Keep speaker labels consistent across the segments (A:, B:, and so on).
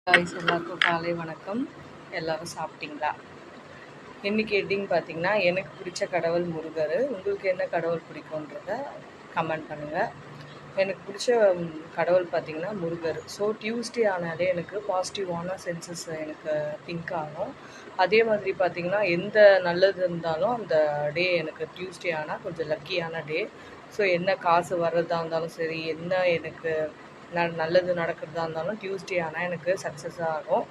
A: Guys எல்லாருக்கும் காலை வணக்கம். எல்லோரும் சாப்பிட்டீங்களா? இன்றைக்கி எப்படின்னு பார்த்தீங்கன்னா, எனக்கு பிடிச்ச கடவுள் முருகர். உங்களுக்கு என்ன கடவுள் பிடிக்குன்றத கமெண்ட் பண்ணுங்கள். எனக்கு பிடிச்ச கடவுள் பார்த்திங்கன்னா முருகர். ஸோ டியூஸ்டே ஆனாலே எனக்கு பாசிட்டிவான சென்சஸ் எனக்கு திங்க் ஆகும். அதே மாதிரி பார்த்திங்கன்னா, எந்த நல்லது இருந்தாலும் அந்த டே எனக்கு டியூஸ்டே ஆனால் கொஞ்சம் லக்கியான டே. ஸோ என்ன காசு வர்றதா இருந்தாலும் சரி, என்ன எனக்கு நல்லது நடக்கிறதா இருந்தாலும் டியூஸ்டே ஆனால் எனக்கு சக்ஸஸாக ஆகும்.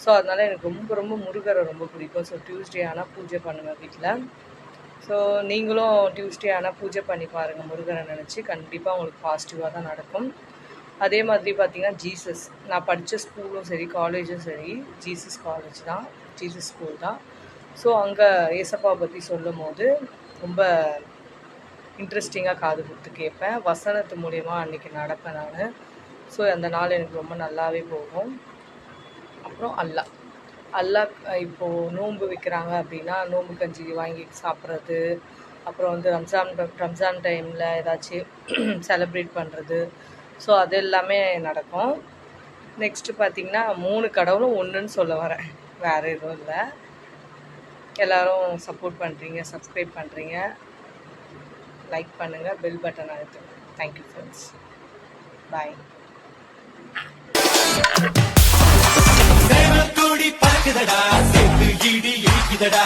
A: ஸோ அதனால் எனக்கு ரொம்ப ரொம்ப முருகரை ரொம்ப பிடிக்கும். ஸோ டியூஸ்டே ஆனால் பூஜை பண்ணுவேன் வீட்டில். ஸோ நீங்களும் டியூஸ்டே ஆனால் பூஜை பண்ணி பாருங்கள். முருகரை நினச்சி கண்டிப்பாக உங்களுக்கு பாசிட்டிவாக தான் நடக்கும். அதே மாதிரி பார்த்திங்கன்னா ஜீசஸ், நான் படித்த ஸ்கூலும் சரி காலேஜும் சரி ஜீசஸ் காலேஜ் தான், ஜீசஸ் ஸ்கூல் தான். ஸோ அங்கே ஏசப்பா பற்றி சொல்லும் போது ரொம்ப இன்ட்ரெஸ்டிங்காக காது கொடுத்து கேட்பேன். வசனத்து மூலயமா அன்றைக்கி நடப்பேன் நான். ஸோ அந்த நாள் எனக்கு ரொம்ப நல்லாவே போகும். அப்புறம் அல்லா இப்போது நோன்பு வைக்கிறாங்க அப்படின்னா நோன்பு கஞ்சி வாங்கி சாப்பிட்றது, அப்புறம் வந்து ரம்ஜான் டைமில் ஏதாச்சும் செலிப்ரேட் பண்ணுறது. ஸோ அது எல்லாமே நடக்கும். நெக்ஸ்ட்டு பார்த்திங்கன்னா 3 கடவுளும் ஒன்றுன்னு சொல்ல வரேன், வேறு எதுவும் இல்லை. எல்லோரும் சப்போர்ட் பண்ணுறீங்க, சப்ஸ்கிரைப் பண்ணுறீங்க, லைக் பண்ணுங்கள், பெல் பட்டன் அழுத்துங்க. தேங்க்யூ ஃப்ரெண்ட்ஸ், பாய்.
B: பறக்குதடா, சேர்த்து இடி இடிக்குதடா.